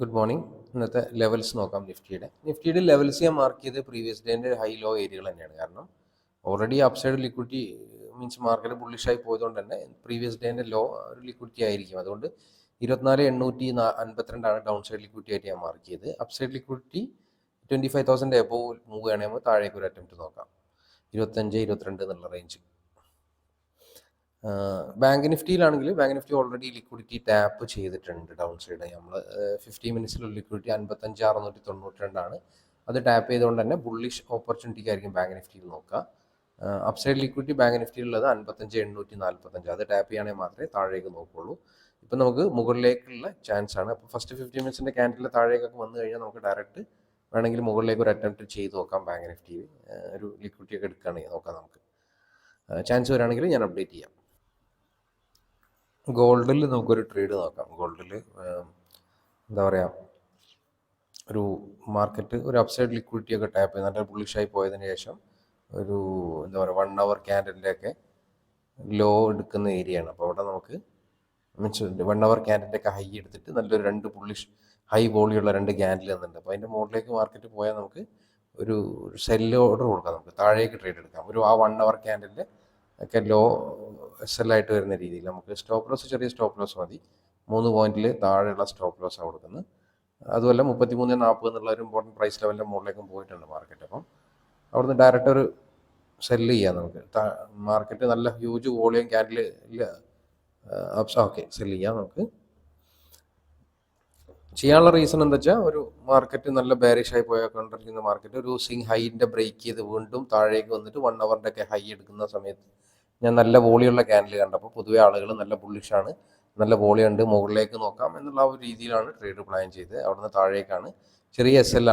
Good morning. ഇന്നത്തെ levels നോക്കാം. നിഫ്റ്റിയുടെ ലെവൽസ് ഞാൻ മാർക്ക് ചെയ്ത് പ്രീവിയസ് ഡേൻ്റെ ഹൈ ലോ ഏരിയകൾ തന്നെയാണ്. കാരണം already upside liquidity means market ബുള്ളിഷായി പോയതുകൊണ്ട് തന്നെ പ്രീവിയസ് ഡേൻ്റെ ലോ ഒരു ലിക്വിഡിറ്റി ആയിരിക്കും. അതുകൊണ്ട് 24,852 ഡൗൺ സൈഡ് ലിക്വിഡിറ്റി ആയിട്ട് ഞാൻ മാർക്ക് ചെയ്ത്. അപ്സൈഡ് ലിക്വിഡിറ്റി 25,000 എബോവ് മൂവ് ചെയ്യണമെങ്കിൽ താഴേക്ക് ഒരു അറ്റംപ്റ്റ് നോക്കാം. 25-22 എന്നുള്ള റേഞ്ച്. ബാങ്ക് നിഫ്റ്റിയിലാണെങ്കിൽ bank Nifty already liquidity tap ചെയ്തിട്ടുണ്ട് ഡൗൺ സൈഡ്. നമ്മൾ 50 മിനിറ്റ്സിലുള്ള ലിക്വിഡിറ്റി 55,692 അത് ടാപ്പ് ചെയ്തുകൊണ്ട് തന്നെ ബുള്ളിഷ് ഓപ്പർച്യൂണിറ്റിക്ക് ആയിരിക്കും ബാങ്ക് നിഫ്റ്റിയിൽ നോക്കുക. അപ്സൈഡ് ലിക്വിഡിറ്റി ബാങ്ക് നിഫ്റ്റിയിലുള്ളത് 55,845 അത് ടാപ്പ് ചെയ്യുകയാണെങ്കിൽ മാത്രമേ താഴേക്ക് നോക്കുകയുള്ളൂ. ഇപ്പം നമുക്ക് മുകളിലേക്കുള്ള ചാൻസ് ആണ്. അപ്പോൾ ഫസ്റ്റ് 50 മിനിറ്റ്സിൻ്റെ ക്യാൻഡിൽ താഴേക്കൊക്കെ വന്നു കഴിഞ്ഞാൽ നമുക്ക് ഡയറക്റ്റ് വേണമെങ്കിൽ മുകളിലേക്ക് ഒരു അറ്റംപ്റ്റ് ചെയ്ത് നോക്കാം. ബാങ്ക് നിഫ്റ്റിയിൽ ഒരു ലിക്വിഡിറ്റി ഒക്കെ എടുക്കുകയാണെങ്കിൽ നോക്കാം. നമുക്ക് ചാൻസ് വരികയാണെങ്കിൽ ഞാൻ അപ്ഡേറ്റ് ചെയ്യാം. ഗോൾഡിൽ നമുക്കൊരു ട്രേഡ് നോക്കാം. ഗോൾഡിൽ എന്താ പറയുക, ഒരു മാർക്കറ്റ് ഒരു അപ്സൈഡ് ലിക്വിഡിറ്റി ഒക്കെ ടാപ്പ് ചെയ്ത് നല്ല ബുള്ളിഷായി പോയതിന് ശേഷം ഒരു എന്താ പറയുക 1 hour ക്യാൻഡലിൻ്റെ ഒക്കെ ലോ എടുക്കുന്ന ഏരിയയാണ്. അപ്പോൾ അവിടെ നമുക്ക് മീൻസ് 1 hour ക്യാൻഡലിൻ്റെ ഒക്കെ ഹൈ എടുത്തിട്ട് നല്ലൊരു 2 ബുള്ളിഷ് ഹൈ വോളിയുള്ള 2 ക്യാൻഡിൽ തന്നിട്ടുണ്ട്. അപ്പോൾ അതിൻ്റെ മുകളിലേക്ക് മാർക്കറ്റ് പോയാൽ നമുക്ക് ഒരു സെല്ല് ഓർഡർ കൊടുക്കാം. നമുക്ക് താഴേക്ക് ട്രേഡ് എടുക്കാം. ഒരു ആ 1 hour ക്യാൻഡലിൻ്റെ ഒക്കെ ലോ സെല്ലായിട്ട് വരുന്ന രീതിയിൽ നമുക്ക് സ്റ്റോപ്പ് ലോസ് ചെറിയ സ്റ്റോപ്പ് ലോസ് മതി. 3 പോയിന്റിൽ താഴെയുള്ള സ്റ്റോപ്പ് ലോസാണ് കൊടുക്കുന്നത്. അതുമല്ല 33.40 എന്നുള്ള ഒരു ഇമ്പോർട്ടൻറ്റ് പ്രൈസ് ലെവലിൻ്റെ മുകളിലേക്കും പോയിട്ടുണ്ട് മാർക്കറ്റ്. അപ്പം അവിടുന്ന് ഡയറക്റ്റ് ഒരു സെല്ല് ചെയ്യാം നമുക്ക്. മാർക്കറ്റ് നല്ല ഹ്യൂജ് വോളിയം ക്യാൻഡിൽ ഇല്ല ഓക്കെ സെല്ല് ചെയ്യാം. നമുക്ക് ചെയ്യാനുള്ള റീസൺ എന്താ വെച്ചാൽ ഒരു മാർക്കറ്റ് നല്ല ബെയറിഷായി പോയിക്കൊണ്ടിരിക്കുന്ന മാർക്കറ്റ് ഒരു സ്വിംഗ് ഹൈൻ്റെ ബ്രേക്ക് ചെയ്ത് വീണ്ടും താഴേക്ക് വന്നിട്ട് 1 hour ഒക്കെ ഹൈ എടുക്കുന്ന സമയത്ത് ഞാൻ നല്ല വോളിയുള്ള ക്യാൻഡിൽ കണ്ടപ്പോൾ പൊതുവെ ആളുകൾ നല്ല ബുള്ളിഷാണ്, നല്ല വോളിയുണ്ട്, മുകളിലേക്ക് നോക്കാം എന്നുള്ള ഒരു രീതിയിലാണ് ട്രേഡ് പ്ലാൻ ചെയ്ത്. അവിടുന്ന് താഴേക്കാണ് ചെറിയ SL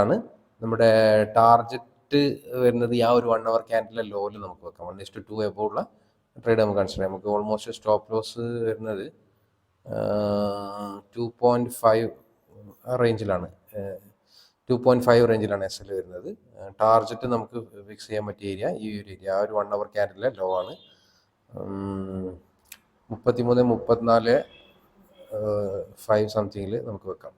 നമ്മുടെ ടാർജറ്റ് വരുന്നത്. ആ ഒരു 1 hour ക്യാൻഡിലെ ലോയിൽ നമുക്ക് വെക്കാം. 1:2 എബോവ് ഉള്ള ട്രേഡ് നമുക്ക് കൺസിഡർ ചെയ്യാം. നമുക്ക് ഓൾമോസ്റ്റ് സ്റ്റോപ്പ് ലോസ് വരുന്നത് 2.5 റേഞ്ചിലാണ്. 2.5 റേഞ്ചിലാണ് SL വരുന്നത്. ടാർജറ്റ് നമുക്ക് ഫിക്സ് ചെയ്യാൻ പറ്റിയ ഏരിയ ഈ ഒരു ഏരിയ ആ ഒരു 1 hour ക്യാൻഡിലെ ലോ ആണ്. 33-34 സംതിങ്ങിൽ നമുക്ക് വെക്കാം.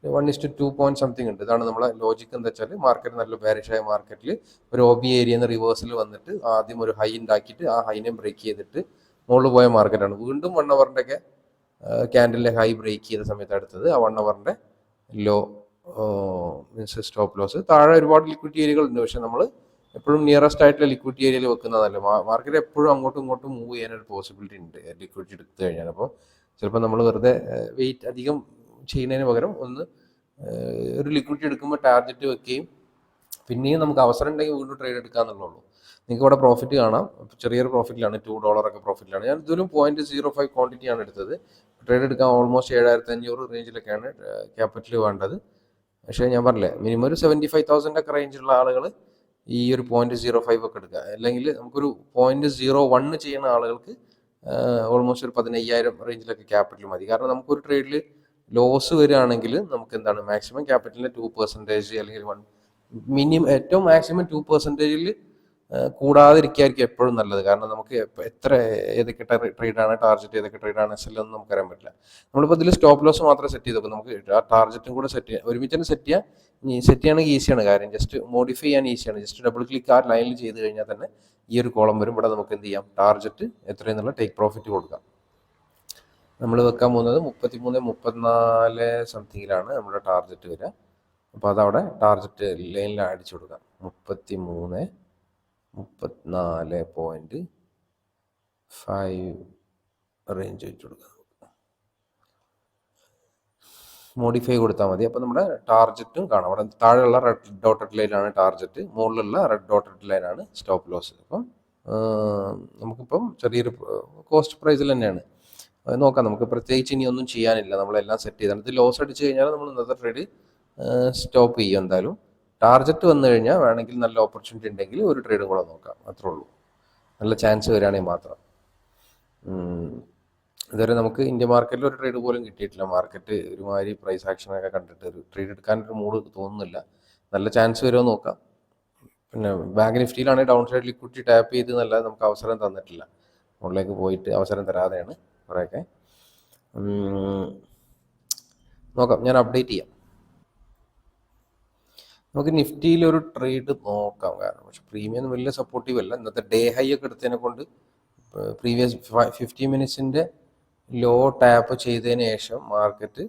1:2 പോയിന്റ് സംതിങ് ഉണ്ട്. ഇതാണ് നമ്മളെ ലോജിക്ക്. എന്താ വെച്ചാൽ മാർക്കറ്റ് നല്ല ബെയറിഷായ മാർക്കറ്റിൽ ഒരു OB ഏരിയന്ന് റിവേഴ്സിൽ വന്നിട്ട് ആദ്യം ഒരു ഹൈ ഉണ്ടാക്കിയിട്ട് ആ ഹൈനെ ബ്രേക്ക് ചെയ്തിട്ട് മുകളിൽ പോയ മാർക്കറ്റാണ്. വീണ്ടും 1 hour ഒക്കെ ക്യാൻഡിലെ ഹൈ ബ്രേക്ക് ചെയ്ത സമയത്ത് അടുത്തത് ആ 1 hour low means stop loss. താഴെ ഒരുപാട് ലിക്വിഡിറ്റി ഏരിയകളുണ്ട്. പക്ഷെ നമ്മൾ എപ്പോഴും നിയറസ്റ്റ് ആയിട്ടുള്ള ലിക്വിഡിറ്റി ഏരിയയിൽ വെക്കുന്നതല്ല. മാർക്കറ്റ് എപ്പോഴും അങ്ങോട്ടും ഇങ്ങോട്ടും മൂവ് ചെയ്യാനൊരു പോസിബിലിറ്റി ഉണ്ട് ലിക്വിഡിറ്റി എടുത്തു കഴിഞ്ഞാൽ. അപ്പോൾ ചിലപ്പോൾ നമ്മൾ വെറുതെ വെയിറ്റ് അധികം ചെയ്യുന്നതിന് പകരം ഒരു ലിക്വിഡിറ്റി എടുക്കുമ്പോൾ ടാർജറ്റ് വെക്കുകയും പിന്നെയും നമുക്ക് അവസരം ഉണ്ടെങ്കിൽ വീണ്ടും ട്രേഡ് എടുക്കാമെന്നുള്ളൂ. നിങ്ങൾക്ക് ഇവിടെ പ്രോഫിറ്റ് കാണാം. ചെറിയൊരു പ്രോഫിറ്റിലാണ്, $2 ഒക്കെ പ്രോഫിറ്റിലാണ്. ഞാൻ ഇതൊരു 0.05 ക്വാണ്ടിറ്റിയാണ് എടുത്തത്. ട്രേഡ് എടുക്കാൻ ഓൾമോസ്റ്റ് 7,500 റേഞ്ചിലൊക്കെയാണ് ക്യാപിറ്റൽ വേണ്ടത്. പക്ഷേ ഞാൻ പറഞ്ഞില്ലേ മിനിമം ഒരു 75,000 ഒക്കെ റേഞ്ചുള്ള ആളുകൾ ഈ ഒരു 0.05 ഒക്കെ എടുക്കുക. അല്ലെങ്കിൽ നമുക്കൊരു 0.01 ചെയ്യുന്ന ആളുകൾക്ക് ഓൾമോസ്റ്റ് ഒരു 15,000 റേഞ്ചിലൊക്കെ ക്യാപിറ്റൽ മതി. കാരണം നമുക്കൊരു ട്രേഡിൽ ലോസ് വരികയാണെങ്കിൽ നമുക്ക് എന്താണ് മാക്സിമം ക്യാപിറ്റലിൻ്റെ 2% അല്ലെങ്കിൽ മിനിമം ഏറ്റവും മാക്സിമം 2% കൂടാതിരിക്കുകയായിരിക്കും എപ്പോഴും നല്ലത്. കാരണം നമുക്ക് ഏതൊക്കെ ട്രേഡാണ് ടാർജറ്റ്, ഏതൊക്കെ ട്രേഡാണ് SL എന്ന് നമുക്കറിയാൻ പറ്റില്ല. നമ്മളിപ്പോൾ ഇതിൽ സ്റ്റോപ്പ് ലോസ് മാത്രമേ സെറ്റ് ചെയ്ത് നോക്കും. നമുക്ക് ആ ടാർജറ്റും കൂടെ ഒരുമിച്ച് തന്നെ സെറ്റ് ചെയ്യുകയാണെങ്കിൽ ഈസിയാണ് കാര്യം. ജസ്റ്റ് മോഡിഫൈ ചെയ്യാൻ ഈസിയാണ്. ജസ്റ്റ് ഡബിൾ ക്ലിക്ക് ആ ലൈനിൽ ചെയ്ത് കഴിഞ്ഞാൽ തന്നെ ഈ ഒരു കോളം വരും. ഇവിടെ നമുക്ക് എന്ത് ചെയ്യാം, ടാർജറ്റ് എത്രയെന്നുള്ള ടേക്ക് പ്രോഫിറ്റ് കൊടുക്കാം. നമ്മൾ വെക്കാൻ പോകുന്നത് 33-34 സംതിങ്ങിലാണ് നമ്മുടെ ടാർജറ്റ് വരിക. അപ്പോൾ അതവിടെ ടാർജറ്റ് ലൈനിൽ അടിച്ചു കൊടുക്കാം. 34.5 റേഞ്ച് വെച്ച് കൊടുക്കാം. മോഡിഫൈ കൊടുത്താൽ മതി. അപ്പോൾ നമ്മുടെ ടാർജറ്റും കാണാം. അവിടെ താഴെയുള്ള റെഡ് ഡോട്ടഡ് ലൈനാണ് ടാർജറ്റ്, മുകളിലുള്ള റെഡ് ഡോട്ടഡ് ലൈനാണ് സ്റ്റോപ്പ് ലോസ്. അപ്പം നമുക്കിപ്പം ചെറിയൊരു കോസ്റ്റ് പ്രൈസിൽ തന്നെയാണ് നോക്കാം. നമുക്ക് പ്രത്യേകിച്ച് ഇനി ഒന്നും ചെയ്യാനില്ല. നമ്മളെല്ലാം സെറ്റ് ചെയ്താണ്. ഇത് ലോസ് അടിച്ച് കഴിഞ്ഞാൽ നമ്മൾ ഇന്നത്തെ ട്രേഡ് സ്റ്റോപ്പ് ചെയ്യും. എന്തായാലും ടാർജറ്റ് വന്നു കഴിഞ്ഞാൽ വേണമെങ്കിൽ നല്ല ഓപ്പർച്യൂണിറ്റി ഉണ്ടെങ്കിൽ ഒരു ട്രേഡും കൂടെ നോക്കാം. അത്രേ ഉള്ളൂ. നല്ല ചാൻസ് വരികയാണെങ്കിൽ മാത്രം. ഇതുവരെ നമുക്ക് ഇന്ത്യ മാർക്കറ്റിൽ ഒരു ട്രേഡ് പോലും കിട്ടിയിട്ടില്ല. മാർക്കറ്റ് ഒരുമാതിരി പ്രൈസ് ആക്ഷനൊക്കെ കണ്ടിട്ട് ഒരു ട്രേഡ് എടുക്കാനൊരു മൂഡ് തോന്നുന്നില്ല. നല്ല ചാൻസ് വരുമോ നോക്കാം. പിന്നെ ബാങ്ക് നിഫ്റ്റിയിലാണെങ്കിൽ ഡൗൺ സൈഡ് ലിക്വിഡിറ്റി ടാപ്പ് ചെയ്ത് എന്നല്ലാതെ നമുക്ക് അവസരം തന്നിട്ടില്ല. മുകളിലേക്ക് പോയിട്ട് അവസരം തരാതെയാണ് കുറേയൊക്കെ. നോക്കാം, ഞാൻ അപ്ഡേറ്റ് ചെയ്യാം. നമുക്ക് നിഫ്റ്റിയിൽ ഒരു ട്രേഡ് നോക്കാം, കാരണം പക്ഷെ പ്രീമിയം വലിയ സപ്പോർട്ടീവ് അല്ല. ഇന്നത്തെ ഡേ ഹൈ ഒക്കെ എടുത്തതിനെ കൊണ്ട് പ്രീവിയസ് 50 മിനിറ്റ്സിൻ്റെ ലോ ടാപ്പ് ചെയ്തതിന് ശേഷം മാർക്കറ്റ്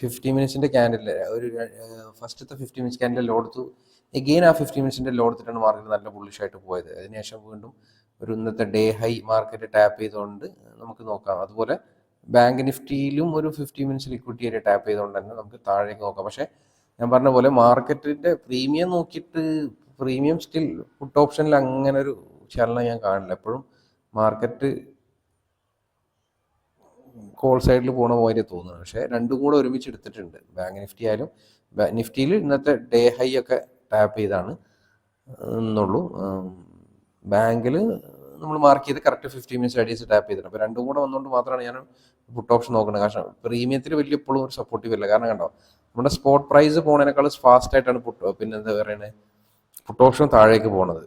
50 മിനിറ്റ്സിൻ്റെ ക്യാൻഡിൽ ഒരു ഫസ്റ്റത്തെ 50 മിനിറ്റ്സ് ക്യാൻഡിൽ ലോ എടുത്തു. എഗെയിൻ ആ 50 മിനിറ്റ്സിൻ്റെ ലോ എടുത്തിട്ടാണ് മാർക്കറ്റ് നല്ല ബുള്ളിഷായിട്ട് പോയത്. അതിനുശേഷം വീണ്ടും ഒരു ഇന്നത്തെ ഡേ ഹൈ മാർക്കറ്റ് ടാപ്പ് ചെയ്തുകൊണ്ട് നമുക്ക് നോക്കാം. അതുപോലെ ബാങ്ക് നിഫ്റ്റിയിലും ഒരു 50 മിനിറ്റ്സ് ലിക്വിഡിറ്റി ഏരിയ ടാപ്പ് ചെയ്തുകൊണ്ട് തന്നെ നമുക്ക് താഴേക്ക് നോക്കാം. പക്ഷേ ഞാൻ പറഞ്ഞ പോലെ മാർക്കറ്റിൻ്റെ പ്രീമിയം നോക്കിയിട്ട് പ്രീമിയം സ്റ്റിൽ പുട്ട് ഓപ്ഷനിൽ അങ്ങനെ ഒരു ചലനം ഞാൻ കാണില്ല. എപ്പോഴും മാർക്കറ്റ് കോൾ സൈഡിൽ പോണ പോലെ തോന്നുന്നു. പക്ഷേ രണ്ടും കൂടെ ഒരുമിച്ച് എടുത്തിട്ടുണ്ട്. ബാങ്ക് നിഫ്റ്റി ആയാലും നിഫ്റ്റിയിൽ ഇന്നത്തെ ഡേ ഹൈ ഒക്കെ ടാപ്പ് ചെയ്താണ് എന്നുള്ളൂ. ബാങ്കിൽ നമ്മൾ മാർക്ക് ചെയ്ത് കറക്റ്റ് 50 മിനിറ്റ്സ് അഡീസ് ടാപ്പ് ചെയ്തിട്ടുണ്ട്. അപ്പോൾ രണ്ടും കൂടെ വന്നുകൊണ്ട് മാത്രമാണ് ഞാൻ പുട്ട് ഓപ്ഷൻ നോക്കുന്നത്. കാരണം പ്രീമിയത്തിൽ വലിയ എപ്പോഴും ഒരു സപ്പോർട്ടീവ് ഇല്ല. കാരണം കണ്ടോ, നമ്മുടെ സ്പോട്ട് പ്രൈസ് പോണതിനേക്കാൾ ഫാസ്റ്റ് ആയിട്ടാണ് പിന്നെ എന്താ പറയുന്നത് പുട്ട് ഓപ്ഷൻ താഴേക്ക് പോണത്.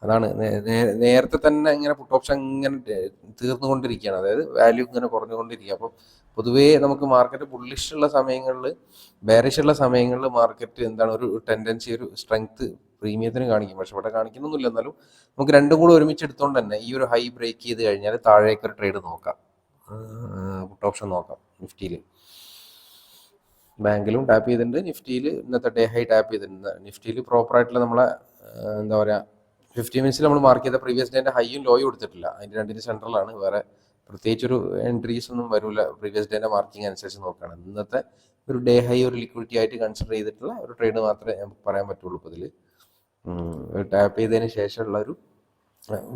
അതാണ് നേരത്തെ തന്നെ ഇങ്ങനെ പുട്ട് ഓപ്ഷൻ ഇങ്ങനെ തീർന്നുകൊണ്ടിരിക്കുകയാണ്. അതായത് വാല്യൂ ഇങ്ങനെ കുറഞ്ഞുകൊണ്ടിരിക്കുക. അപ്പോൾ പൊതുവേ നമുക്ക് മാർക്കറ്റ് ബുള്ളിഷ് ഉള്ള സമയങ്ങളിൽ, ബെയറിഷ് ഉള്ള സമയങ്ങളിൽ മാർക്കറ്റ് എന്താണ് ഒരു ടെൻഡൻസി, ഒരു സ്ട്രെങ്ത് പ്രീമിയത്തിന് കാണിക്കും. പക്ഷെ ഇവിടെ കാണിക്കുന്നൊന്നുമില്ല. എന്നാലും നമുക്ക് രണ്ടും കൂടെ ഒരുമിച്ച് എടുത്തുകൊണ്ട് തന്നെ ഈ ഒരു ഹൈ ബ്രേക്ക് ചെയ്ത് കഴിഞ്ഞാൽ താഴേക്ക് ഒരു ട്രേഡ് നോക്കാം, പുട്ട് ഓപ്ഷൻ നോക്കാം. നിഫ്റ്റിയിൽ ബാങ്കിലും ടാപ്പ് ചെയ്തിട്ടുണ്ട്, നിഫ്റ്റിയിൽ ഇന്നത്തെ ഡേ ഹൈ ടാപ്പ് ചെയ്തിട്ടുണ്ട്. നിഫ്റ്റിയിൽ പ്രോപ്പറായിട്ടുള്ള നമ്മളെ എന്താ പറയുക 50 മിനിറ്റ്സിൽ നമ്മൾ മാർക്ക് ചെയ്ത പ്രീവിയസ് ഡേൻ്റെ ഹൈയും ലോയും എടുത്തിട്ടില്ല. അതിൻ്റെ രണ്ടിൻ്റെ സെൻട്രലാണ്. വേറെ പ്രത്യേകിച്ചൊരു എൻട്രീസ് ഒന്നും വരില്ല പ്രീവിയസ് ഡേൻ്റെ മാർക്കിംഗ് അനുസരിച്ച് നോക്കുകയാണ്. ഇന്നത്തെ ഒരു ഡേ ഹൈ ഒരു ലിക്വിഡിറ്റി ആയിട്ട് കൺസിഡർ ചെയ്തിട്ടുള്ള ഒരു ട്രേഡ് മാത്രമേ നമുക്ക് പറയാൻ പറ്റുള്ളൂ. ഇപ്പോൾ ഇതിൽ ടാപ്പ് ചെയ്തതിന് ശേഷമുള്ള ഒരു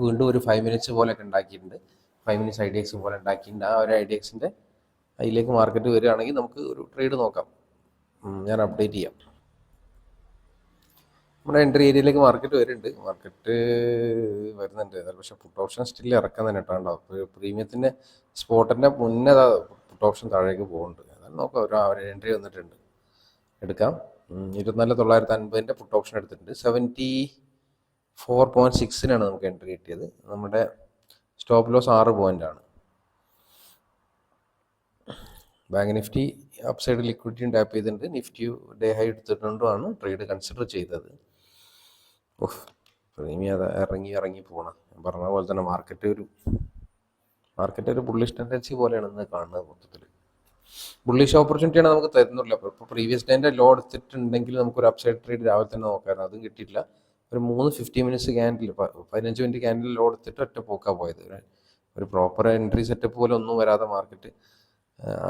വീണ്ടും ഒരു 5 മിനിറ്റ്സ് പോലെയൊക്കെ ഉണ്ടാക്കിയിട്ടുണ്ട്. 5 മിനിറ്റ്സ് IDX പോലെ ഉണ്ടാക്കിയിട്ടുണ്ട്. ആ ഒരു IDXൻ്റെ അതിലേക്ക് മാർക്കറ്റ് വരികയാണെങ്കിൽ നമുക്ക് ഒരു ട്രേഡ് നോക്കാം. ഞാൻ അപ്ഡേറ്റ് ചെയ്യാം. നമ്മുടെ എൻട്രി ഏരിയയിലേക്ക് മാർക്കറ്റ് വരുന്നുണ്ട്. പക്ഷെ പുട്ട് ഓപ്ഷൻ സ്റ്റിൽ ഇറക്കാൻ തന്നെ ഇട്ടാണ്ടോ. പ്രീമിയത്തിൻ്റെ സ്പോട്ടിൻ്റെ മുന്നേ പുട്ട് ഓപ്ഷൻ താഴേക്ക് പോകുന്നുണ്ട്. അതായത് നോക്കാം, ഒരു എൻട്രി വന്നിട്ടുണ്ട്, എടുക്കാം. 24,950 പുട്ട് ഓപ്ഷൻ എടുത്തിട്ടുണ്ട്. 74.6 നമുക്ക് എൻട്രി കിട്ടിയത്. നമ്മുടെ സ്റ്റോപ്പ് ലോസ് 6 പോയിൻ്റാണ്. ബാങ്ക് നിഫ്റ്റി അപ്പ് സൈഡ് ലിക്വിഡിറ്റിയും ടാപ്പ് ചെയ്തിട്ടുണ്ട്. നിഫ്റ്റി ഡേ ഹൈ എടുത്തിട്ടുണ്ടാണ് ട്രേഡ് കൺസിഡർ ചെയ്തത്. പ്രീമിയം അത് ഇറങ്ങി പോകണം. ഞാൻ പറഞ്ഞ പോലെ തന്നെ മാർക്കറ്റ് ഒരു ബുള്ളിഷ് ടെൻഡൻസി പോലെയാണ് ഇന്ന് കാണുന്നത്. മൊത്തത്തിൽ ബുള്ളിഷ് ഓപ്പർച്യൂണിറ്റിയാണ് നമുക്ക് തരുന്നില്ല. ഇപ്പോൾ പ്രീവിയസ് ഡേൻ്റെ ലോ എടുത്തിട്ടുണ്ടെങ്കിൽ നമുക്കൊരു അപ്സൈഡ് ട്രേഡ് രാവിലെ തന്നെ നോക്കാമായിരുന്നു. അതും കിട്ടിയിട്ടില്ല. ഒരു 50 minutes candle 15 minute candle low എടുത്തിട്ട് ഒറ്റ പോക്കാണ് പോയത്. ഒരു പ്രോപ്പർ എൻട്രി സെറ്റപ്പ് പോലെ ഒന്നും വരാതെ മാർക്കറ്റ്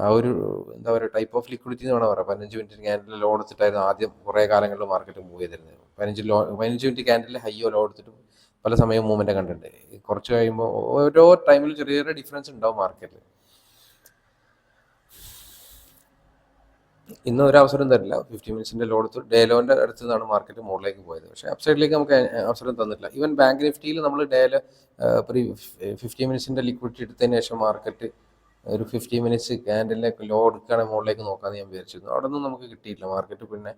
ആ ഒരു എന്താ പറയുക ടൈപ്പ് ഓഫ് ലിക്വിഡിറ്റി എന്ന് വേണം പറയാം. 15 മിനിറ്റ് ക്യാൻഡിൽ ലോ എടുത്തിട്ടായിരുന്നു ആദ്യം കുറേ കാലങ്ങളിൽ മാർക്കറ്റ് മൂവ് ചെയ്തിരുന്നത്. 15 മിനിറ്റ് ക്യാൻഡിൽ ഹൈയോ ലോ എടുത്തിട്ട് പല സമയം മൂവ്മെൻറ്റ് കണ്ടിട്ടുണ്ട്. കുറച്ച് കഴിയുമ്പോൾ ഓരോ ടൈമിൽ ചെറിയ ചെറിയ ഡിഫറൻസ് ഉണ്ടാവും മാർക്കറ്റിൽ. ഇന്ന് ഒരു അവസരം തരില്ല. 50 മിനിറ്റ്സിൻ്റെ ലോ എടുത്ത് ഡേ ലോൻ്റെ അടുത്ത് നിന്നാണ് മാർക്കറ്റ് മുകളിലേക്ക് പോയത്. പക്ഷേ അപ്സൈഡിലേക്ക് നമുക്ക് അവസരം തന്നിട്ടില്ല. ഈവൻ ബാങ്ക് നിഫ്റ്റിയിൽ നമ്മൾ ഡേയിൽ 50 മിനിറ്റ്സിൻ്റെ ലിക്വിഡിറ്റി എടുത്തതിന് ശേഷം മാർക്കറ്റ് ഒരു 50 മിനിറ്റ്സ് ക്യാൻഡലിലേക്ക് ലോ എടുക്കുകയാണെങ്കിൽ മുകളിലേക്ക് നോക്കാമെന്ന് ഞാൻ വിചാരിച്ചിരുന്നു. അവിടെ ഒന്നും നമുക്ക് കിട്ടിയില്ല. മാർക്കറ്റ് പിന്നെ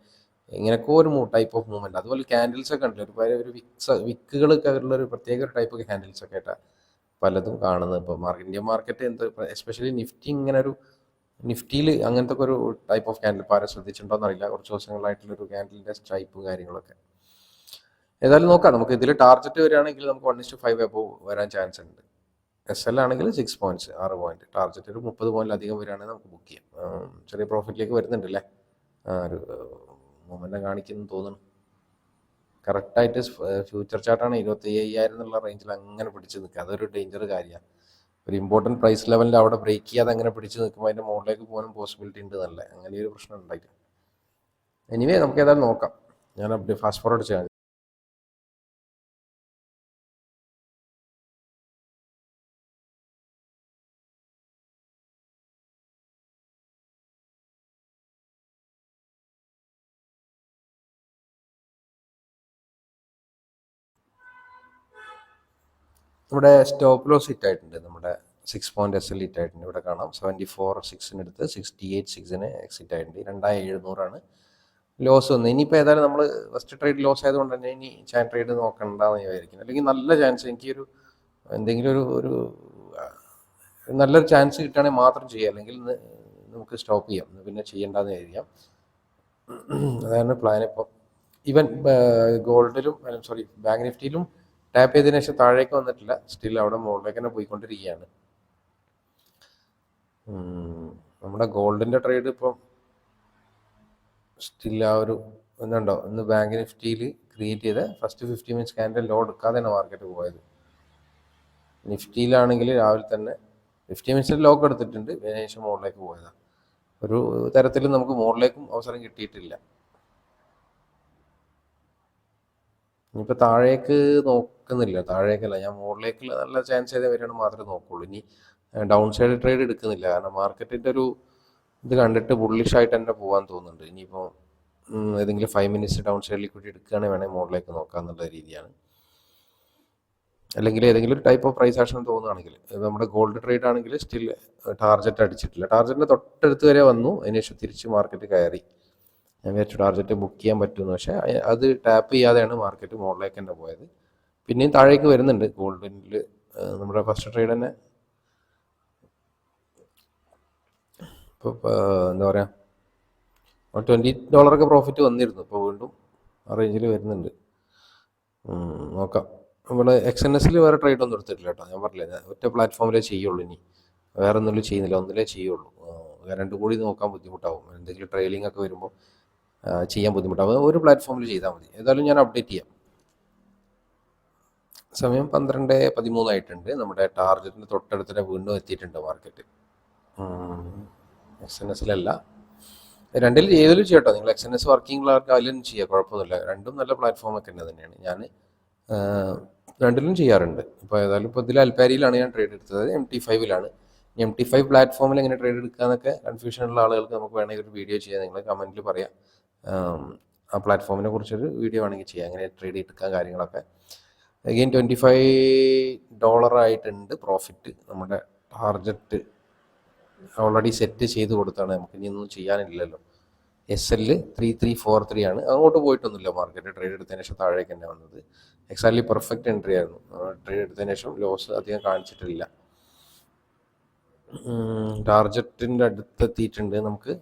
ഇങ്ങനെയൊക്കെ ഒരു ടൈപ്പ് ഓഫ് മൂവ്മെൻറ്റ്. അതുപോലെ ക്യാൻഡിൽസ് ഒക്കെ ഉണ്ടല്ലോ, ഒരു വിക്കുകളൊക്കെ ഉള്ള ഒരു പ്രത്യേക ഒരു ടൈപ്പ് ക്യാൻഡിൽസ് ഒക്കെ ആയിട്ടാണ് പലതും കാണുന്നത്. ഇപ്പോൾ ഇന്ത്യൻ മാർക്കറ്റ് എസ്പെഷ്യലി നിഫ്റ്റി ഇങ്ങനെ ഒരു നിഫ്റ്റിയിൽ അങ്ങനത്തെ ഒരു ടൈപ്പ് ഓഫ് ക്യാൻഡിൽ ഇപ്പോൾ ആരും ശ്രദ്ധിച്ചിട്ടുണ്ടോയെന്ന് അറിയില്ല. കുറച്ച് ദിവസങ്ങളായിട്ടുള്ളൊരു ക്യാൻഡിലിൻ്റെ ടൈപ്പും കാര്യങ്ങളൊക്കെ. ഏതായാലും നോക്കാം. നമുക്ക് ഇതിൽ ടാർഗറ്റ് വരികയാണെങ്കിൽ നമുക്ക് 1:5 എബോവ് വരാൻ ചാൻസ് ഉണ്ട്. SL ആണെങ്കിൽ 6 പോയിൻറ്റ്സ് 6 പോയിൻറ്റ്. ടാർഗറ്റ് ഒരു 30 പോയിൻറ്റിലധികം വരികയാണെങ്കിൽ നമുക്ക് ബുക്ക് ചെയ്യാം. ചെറിയ പ്രോഫിറ്റിലേക്ക് വരുന്നുണ്ടല്ലേ. ഒരു മൂവ്മെൻറ്റ് കാണിക്കുന്നു തോന്നുന്നു. കറക്റ്റായിട്ട് ഫ്യൂച്ചർ ചാർട്ടാണ് 25,000 എന്നുള്ള റേഞ്ചിൽ അങ്ങനെ പിടിച്ച് നിൽക്കുക. അതൊരു ഡേഞ്ചർ കാര്യമാണ്. ഒരു ഇമ്പോർട്ടൻറ്റ് പ്രൈസ് ലെവലിൽ അവിടെ ബ്രേക്ക് ചെയ്യാതെ അങ്ങനെ പിടിച്ച് നിൽക്കുമ്പോൾ അതിൻ്റെ മുകളിലേക്ക് പോകാനും പോസിബിലിറ്റി ഉണ്ട്. നല്ല അങ്ങനെ ഒരു പ്രശ്നം ഉണ്ടായില്ല. എനിവേ നമുക്ക് ഏതായാലും നോക്കാം. ഞാൻ ഫാസ്റ്റ് ഫോർവേഡ് ചെയ്യാം. നമ്മുടെ സ്റ്റോപ്പ് ലോസ് ഹിറ്റ് ആയിട്ടുണ്ട്. നമ്മുടെ 6 പോയിൻറ്റ് SL ഹിറ്റ് ആയിട്ടുണ്ട്. ഇവിടെ കാണാം 74.6 എടുത്ത് 68.6 എക്സിറ്റ് ആയിട്ടുണ്ട്. 2,700 ലോസ് വന്നത്. ഇനിയിപ്പോൾ ഏതായാലും നമ്മൾ ഫസ്റ്റ് ട്രേഡ് ലോസ് ആയതുകൊണ്ട് തന്നെ ഇനി ട്രേഡ് നോക്കണ്ടെന്ന് വിചാരിക്കുന്നു. അല്ലെങ്കിൽ നല്ല ചാൻസ് എനിക്കൊരു എന്തെങ്കിലും ഒരു നല്ലൊരു ചാൻസ് കിട്ടുകയാണെങ്കിൽ മാത്രം ചെയ്യുക. അല്ലെങ്കിൽ നമുക്ക് സ്റ്റോപ്പ് ചെയ്യാം, പിന്നെ ചെയ്യേണ്ടതെന്ന് വിചാരിക്കാം. അതാണ് പ്ലാൻ. ഇപ്പോൾ ഈവൻ ഗോൾഡിലും സോറി ബാങ്ക് നിഫ്റ്റിയിലും ടാപ്പ് ചെയ്തതിനു ശേഷം താഴേക്ക് വന്നിട്ടില്ല, സ്റ്റിൽ അവിടെ മുകളിലേക്ക് തന്നെ പോയിക്കൊണ്ടിരിക്കുകയാണ്. നമ്മുടെ ഗോൾഡിൻ്റെ ട്രേഡ് ഇപ്പം സ്റ്റിൽ ആ ഒരു ഒന്നുണ്ടോ, ഇന്ന് ബാങ്ക് നിഫ്റ്റിയിൽ ക്രിയേറ്റ് ചെയ്ത ഫസ്റ്റ് 50 മിനിറ്റ്സ് ക്യാൻഡിൽ ലോ എടുക്കാതെയാണ് മാർക്കറ്റ് പോയത്. നിഫ്റ്റിയിലാണെങ്കിൽ രാവിലെ തന്നെ 50 മിനിറ്റ്സിൽ ലോക്ക് എടുത്തിട്ടുണ്ട്, അതിനുശേഷം മുകളിലേക്ക് പോയതാണ്. ഒരു തരത്തിലും നമുക്ക് മുകളിലേക്കും അവസരം കിട്ടിയിട്ടില്ല. ഇനിയിപ്പോൾ താഴേക്ക് നോക്കുന്നില്ല, താഴേക്കല്ല, ഞാൻ മുകളിലേക്കുള്ള നല്ല ചാൻസ് ചെയ്ത് വരികയാണ് മാത്രമേ നോക്കുള്ളൂ. ഇനി ഡൗൺ സൈഡ് ട്രേഡ് എടുക്കുന്നില്ല, കാരണം മാർക്കറ്റിൻ്റെ ഒരു ഇത് കണ്ടിട്ട് ബുള്ളിഷായിട്ട് തന്നെ പോകാൻ തോന്നുന്നുണ്ട്. ഇനിയിപ്പോൾ ഏതെങ്കിലും 5 മിനിറ്റ്സ് ഡൗൺ സൈഡ് ലിക്വിഡിറ്റി എടുക്കുകയാണെങ്കിൽ വേണമെങ്കിൽ മുകളിലേക്ക് നോക്കാമെന്നുള്ള രീതിയാണ്. അല്ലെങ്കിൽ ഏതെങ്കിലും ഒരു ടൈപ്പ് ഓഫ് പ്രൈസ് ആക്ഷൻ തോന്നുകയാണെങ്കിൽ, നമ്മുടെ ഗോൾഡ് ട്രേഡ് ആണെങ്കിൽ സ്റ്റിൽ ടാർജറ്റ് അടിച്ചിട്ടില്ല, ടാർജറ്റിൻ്റെ തൊട്ടടുത്ത് വരെ വന്നു, അതിനുശേഷം തിരിച്ച് മാർക്കറ്റ് കയറി. ഞാൻ വിചാരിച്ചു ടാർജറ്റ് ബുക്ക് ചെയ്യാൻ പറ്റുമെന്ന്, പക്ഷേ അത് ടാപ്പ് ചെയ്യാതെയാണ് മാർക്കറ്റ് മുകളിലേക്ക് തന്നെ പോയത്. പിന്നെയും താഴേക്ക് വരുന്നുണ്ട് ഗോൾഡിൽ. നമ്മുടെ ഫസ്റ്റ് ട്രേഡ് തന്നെ ഇപ്പോൾ എന്താ പറയുക, $20 പ്രോഫിറ്റ് വന്നിരുന്നു, ഇപ്പോൾ വീണ്ടും ആ റേഞ്ചിൽ വരുന്നുണ്ട്. നോക്കാം. നമ്മൾ XNSൽ വേറെ ട്രേഡ് ഒന്നും എടുത്തിട്ടില്ല കേട്ടോ, ഞാൻ പറഞ്ഞില്ല, ഞാൻ ഒറ്റ പ്ലാറ്റ്ഫോമിലേ ചെയ്യുള്ളൂ, ഇനി വേറെ ഒന്നും ചെയ്യുന്നില്ല, ഒന്നിലേ ചെയ്യുള്ളൂ. രണ്ടും കൂടി നോക്കാൻ ബുദ്ധിമുട്ടാവും, എന്തെങ്കിലും ട്രെയിലിംഗ് ഒക്കെ വരുമ്പോൾ ചെയ്യാൻ ബുദ്ധിമുട്ടാവും. ഒരു പ്ലാറ്റ്ഫോമിൽ ചെയ്താൽ മതി. ഏതായാലും ഞാൻ അപ്ഡേറ്റ് ചെയ്യാം. സമയം 12:13 ആയിട്ടുണ്ട്. നമ്മുടെ ടാർജറ്റിന് തൊട്ടടുത്ത് വീണ്ടും എത്തിയിട്ടുണ്ട് മാർക്കറ്റ്. XNSലല്ല, രണ്ടിൽ ഏതിലും ചെയ്യാം കേട്ടോ. നിങ്ങൾ XNS വർക്കിംഗ് ഉള്ളവർക്ക് അതിലും ചെയ്യാം, കുഴപ്പമൊന്നുമില്ല. രണ്ടും നല്ല പ്ലാറ്റ്ഫോമൊക്കെ തന്നെ തന്നെയാണ്. ഞാൻ രണ്ടിലും ചെയ്യാറുണ്ട്. ഇപ്പോൾ ഏതായാലും ഇപ്പോൾ ഇതിൽ അൽപാരിയിലാണ് ഞാൻ ട്രേഡ് എടുത്തത്, MT5ലാണ്. MT5 പ്ലാറ്റ്ഫോമിൽ എങ്ങനെ ട്രേഡ് എടുക്കുക എന്നൊക്കെ കൺഫ്യൂഷനുള്ള ആളുകൾക്ക് നമുക്ക് വേണമെങ്കിൽ ഒരു വീഡിയോ ചെയ്യാം, നിങ്ങൾ കമൻറ്റിൽ പറയാം. ആ പ്ലാറ്റ്ഫോമിനെ കുറിച്ചൊരു വീഡിയോ വേണമെങ്കിൽ ചെയ്യാം, എങ്ങനെ ട്രേഡ് എടുക്കാൻ കാര്യങ്ങളൊക്കെ. അഗെയിൻ $25 ആയിട്ടുണ്ട് പ്രോഫിറ്റ്. നമ്മുടെ ടാർജറ്റ് ഓൾറെഡി സെറ്റ് ചെയ്ത് കൊടുത്താണ്, നമുക്ക് ഇനിയൊന്നും ചെയ്യാനില്ലല്ലോ. SL 3343 ആണ്, അങ്ങോട്ട് പോയിട്ടൊന്നുമില്ല മാർക്കറ്റ്. ട്രേഡ് എടുത്തതിന് ശേഷം താഴേക്ക് തന്നെ വന്നത്. എക്സാക്ട്ലി പെർഫെക്റ്റ് എൻട്രി ആയിരുന്നു. ട്രേഡ് എടുത്തതിന് ശേഷം ലോസ് അധികം കാണിച്ചിട്ടില്ല. ടാർജറ്റിൻ്റെ അടുത്തെത്തിയിട്ടുണ്ട്. നമുക്ക്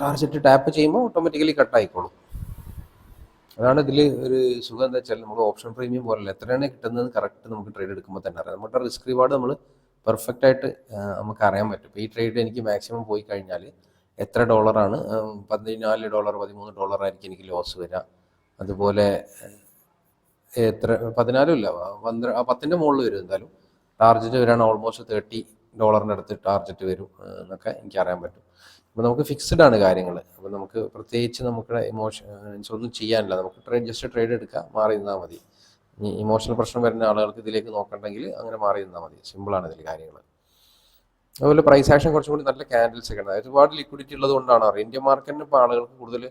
ടാർജറ്റ് ടാപ്പ് ചെയ്യുമ്പോൾ ഓട്ടോമാറ്റിക്കലി കട്ടായിക്കോളും. അതാണ് ഇതിൽ ഒരു സുഖം. എന്താ വെച്ചാൽ നമ്മൾ ഓപ്ഷൻ പ്രീമിയം പോലല്ല, എത്രയാണ് കിട്ടുന്നത് കറക്റ്റ് നമുക്ക് ട്രേഡ് എടുക്കുമ്പോൾ തന്നെ അറിയാം. നമ്മുടെ റിസ്ക് റിവാർഡ് നമ്മൾ പെർഫെക്റ്റ് ആയിട്ട് നമുക്ക് അറിയാൻ പറ്റും. ഇപ്പോൾ ഈ ട്രേഡ് എനിക്ക് മാക്സിമം പോയി കഴിഞ്ഞാൽ എത്ര ഡോളറാണ്, $14, $13 ആയിരിക്കും എനിക്ക് ലോസ് വരിക. അതുപോലെ എത്ര 14 ഇല്ല, 10ൻ്റെ മുകളിൽ വരും എന്തായാലും. ടാർജറ്റ് വരികയാണ് ഓൾമോസ്റ്റ് $30 അടുത്ത് ടാർജറ്റ് വരും എന്നൊക്കെ എനിക്ക് അറിയാൻ പറ്റും. അപ്പോൾ നമുക്ക് ഫിക്സ്ഡ് ആണ് കാര്യങ്ങൾ. അപ്പോൾ നമുക്ക് പ്രത്യേകിച്ച് നമുക്ക് ഒന്നും ചെയ്യാനില്ല, നമുക്ക് ജസ്റ്റ് ട്രേഡ് എടുക്കുക, മാറി നിന്നാൽ മതി. ഇനി ഇമോഷണൽ പ്രശ്നം വരുന്ന ആളുകൾക്ക് ഇതിലേക്ക് നോക്കണ്ടെങ്കിൽ അങ്ങനെ മാറി നിന്നാൽ മതി. സിമ്പിളാണ് ഇതിൽ കാര്യങ്ങൾ. അതുപോലെ പ്രൈസ് ആക്ഷൻ കുറച്ചും കൂടി നല്ല ക്യാൻഡിൽസ് ഒക്കെ ഉണ്ട്. ഒരുപാട് ലിക്വിഡിറ്റി ഉള്ളത് കൊണ്ടാണ് അറിയാം. ഇന്ത്യൻ മാർക്കറ്റിന് ഇപ്പോൾ ആളുകൾക്ക് കൂടുതൽ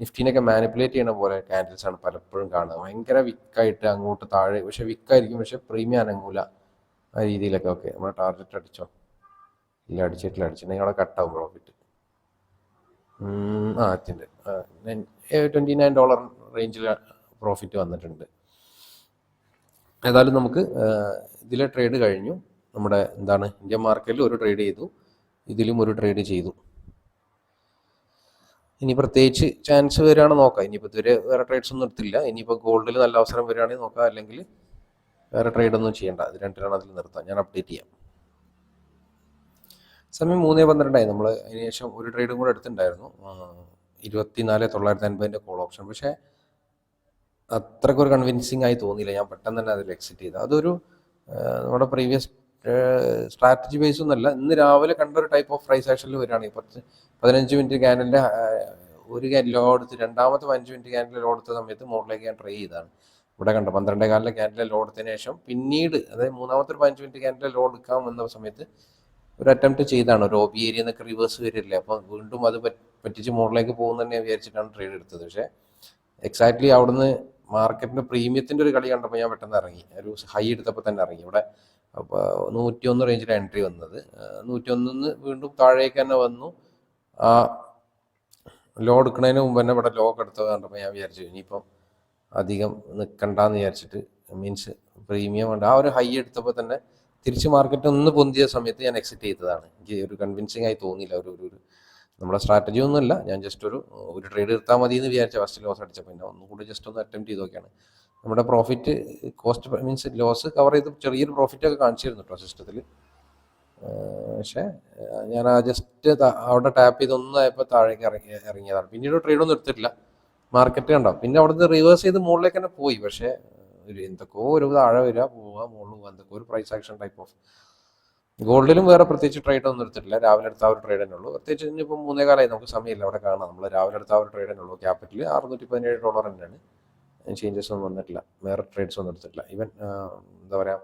നിഫ്റ്റിനൊക്കെ മാനിപ്പുലേറ്റ് ചെയ്യുന്ന പോലെ ക്യാൻഡിൽസ് ആണ് പലപ്പോഴും കാണുക. ഭയങ്കര വിക്കായിട്ട് അങ്ങോട്ട് താഴെ, പക്ഷേ വിക്കായിരിക്കും, പക്ഷേ പ്രീമിയം അനങ്ങൂല, ആ രീതിയിലൊക്കെ. ഓക്കെ, നമ്മുടെ ടാർജറ്റ് അടിച്ചോ? ഇല്ല, അടിച്ചിട്ടുണ്ടെങ്കിൽ അവിടെ കട്ടാവും പ്രോഫിറ്റ്. എത്തിൻ്റെ $29 റേഞ്ചിൽ പ്രോഫിറ്റ് വന്നിട്ടുണ്ട്. ഏതായാലും നമുക്ക് ഇതിലെ ട്രേഡ് കഴിഞ്ഞു. നമ്മുടെ എന്താണ് ഇന്ത്യൻ മാർക്കറ്റിൽ ഒരു ട്രേഡ് ചെയ്തു, ഇതിലും ഒരു ട്രേഡ് ചെയ്തു. ഇനി പ്രത്യേകിച്ച് ചാൻസ് വരികയാണെന്ന് നോക്കാം. ഇനിയിപ്പോൾ ഇതുവരെ വേറെ ട്രേഡ്സ് ഒന്നും എടുത്തില്ല. ഇനിയിപ്പോൾ ഗോൾഡിൽ നല്ല അവസരം വരികയാണെങ്കിൽ നോക്കാം, അല്ലെങ്കിൽ വേറെ ട്രേഡൊന്നും ചെയ്യേണ്ട. ഇത് രണ്ടിലാണ് അതിൽ നിർത്താം. ഞാൻ അപ്ഡേറ്റ് ചെയ്യാം. സമയം 3:12 നമ്മൾ അതിന് ശേഷം ഒരു ട്രേഡും കൂടെ എടുത്തിട്ടുണ്ടായിരുന്നു, 24,950 കോൾ ഓപ്ഷൻ. പക്ഷേ അത്രക്കൊരു കൺവിൻസിങ് ആയി തോന്നിയില്ല. ഞാൻ പെട്ടെന്ന് തന്നെ അതിൽ എക്സിറ്റ് ചെയ്തു. അതൊരു നമ്മുടെ പ്രീവിയസ് സ്ട്രാറ്റജി ബേസ് ഒന്നുമല്ല. ഇന്ന് രാവിലെ കണ്ട ഒരു ടൈപ്പ് ഓഫ് പ്രൈസ് ആക്ഷനിൽ വരികയാണെങ്കിൽ 15 മിനിറ്റ് ക്യാൻഡലിൻ്റെ ഒരു ലോ എടുത്ത് രണ്ടാമത്തെ 15 മിനിറ്റ് ക്യാൻഡിൽ ലോ എടുത്ത സമയത്ത് മുകളിലേക്ക് ഞാൻ ട്രൈ ചെയ്താണ്. ഇവിടെ കണ്ട 12:15 ക്യാൻഡിലെ ലോ എടുത്തതിന് ശേഷം പിന്നീട്, അതായത് മൂന്നാമത്തെ ഒരു 15 മിനിറ്റ് ക്യാൻഡിലെ ലോ എടുക്കാൻ വന്ന സമയത്ത് ഒരു അറ്റംപ്റ്റ് ചെയ്താണ്. ഒരു OB ഏരിയ എന്നൊക്കെ റിവേഴ്സ് വരില്ലേ, അപ്പോൾ വീണ്ടും അത് പറ്റിച്ച് മുകളിലേക്ക് പോകുന്ന തന്നെ വിചാരിച്ചിട്ടാണ് ട്രേഡ് എടുത്തത്. പക്ഷേ എക്സാക്ട്ലി അവിടുന്ന് മാർക്കറ്റിൻ്റെ പ്രീമിയത്തിൻ്റെ ഒരു കളി കണ്ടപ്പോൾ ഞാൻ പെട്ടെന്ന് ഇറങ്ങി. ഒരു ഹൈ എടുത്തപ്പോൾ തന്നെ ഇറങ്ങി. ഇവിടെ 101 റേഞ്ചിൽ എൻട്രി വന്നത്, 101 വീണ്ടും താഴേക്ക് തന്നെ വന്നു. ആ ലോ എടുക്കുന്നതിന് മുമ്പ് തന്നെ ഇവിടെ ലോ എടുത്തത് കണ്ടപ്പോൾ ഞാൻ വിചാരിച്ചു ഇനിയിപ്പം അധികം നിൽക്കണ്ടെന്ന് വിചാരിച്ചിട്ട്, മീൻസ് പ്രീമിയം ഉണ്ട്. ആ ഒരു ഹൈ എടുത്തപ്പോൾ തന്നെ തിരിച്ച് മാർക്കറ്റ് ഒന്ന് പൊന്തിയ സമയത്ത് ഞാൻ എക്സിറ്റ് ചെയ്തതാണ്. എനിക്ക് ഒരു കൺവിൻസിങ് ആയി തോന്നിയില്ല. നമ്മുടെ സ്ട്രാറ്റജി ഒന്നുമല്ല, ഞാൻ ജസ്റ്റ് ഒരു ട്രേഡ് എടുത്താൽ മതി എന്ന് വിചാരിച്ച ഫസ്റ്റ് ലോസ് അടിച്ചപ്പോൾ പിന്നെ ഒന്നുകൂടി ജസ്റ്റ് ഒന്ന് അറ്റംപ്റ്റ് ചെയ്ത് നോക്കിയാണ്. നമ്മുടെ profit cost means loss cover ചെയ്ത് ചെറിയൊരു പ്രോഫിറ്റൊക്കെ കാണിച്ചിരുന്നു കേട്ടോ സിസ്റ്റത്തിൽ. പക്ഷേ ഞാൻ ആ ജസ്റ്റ് അവിടെ ടാപ്പ് ചെയ്ത് ഒന്നായപ്പോൾ താഴേക്ക് ഇറങ്ങിയതാണ്. പിന്നീട് ട്രേഡൊന്നും എടുത്തിട്ടില്ല. മാർക്കറ്റ് കണ്ടോ, പിന്നെ അവിടുന്ന് റിവേഴ്സ് ചെയ്ത് മുകളിലേക്ക് തന്നെ പോയി. പക്ഷേ എന്തൊക്കെയോ ഒരു താഴെ വരിക പോവുക മുകളിൽ പോവുക, എന്തൊക്കെ ഒരു പ്രൈസ് ആക്ഷൻ ടൈപ്പ് ഓഫ്. ഗോൾഡിലും വേറെ പ്രത്യേകിച്ച് ട്രേഡ് ഒന്നും എടുത്തിട്ടില്ല. രാവിലെ എടുത്ത ആ ഒരു ട്രേഡ് തന്നെ ഉള്ളൂ. പ്രത്യേകിച്ച് ഇനിയിപ്പോൾ 3:15 നമുക്ക് സമയമില്ല, അവിടെ കാണാം. നമ്മൾ രാവിലെ എടുത്ത ആ ഒരു ട്രേഡ് തന്നെ ഉള്ളൂ. ക്യാപിറ്റൽ $617 തന്നെയാണ്. ചേഞ്ചസ് ഒന്നും വന്നിട്ടില്ല, വേറെ ട്രേഡ്സ് ഒന്നും എടുത്തിട്ടില്ല. ഈവൻ എന്താ പറയുക,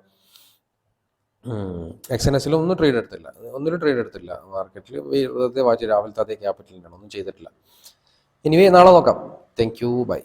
എക്സ്എൻഎസിലും ഒന്നും ട്രേഡ് എടുത്തില്ല, ഒന്നിനും ട്രേഡ് എടുത്തില്ല. മാർക്കറ്റിൽ വെറുതെ വാച്ച് രാവിലത്തെ അതേ ക്യാപിറ്റലിനാണ്, ഒന്നും ചെയ്തിട്ടില്ല. എനിവേ നാളെ നോക്കാം. Thank you, by.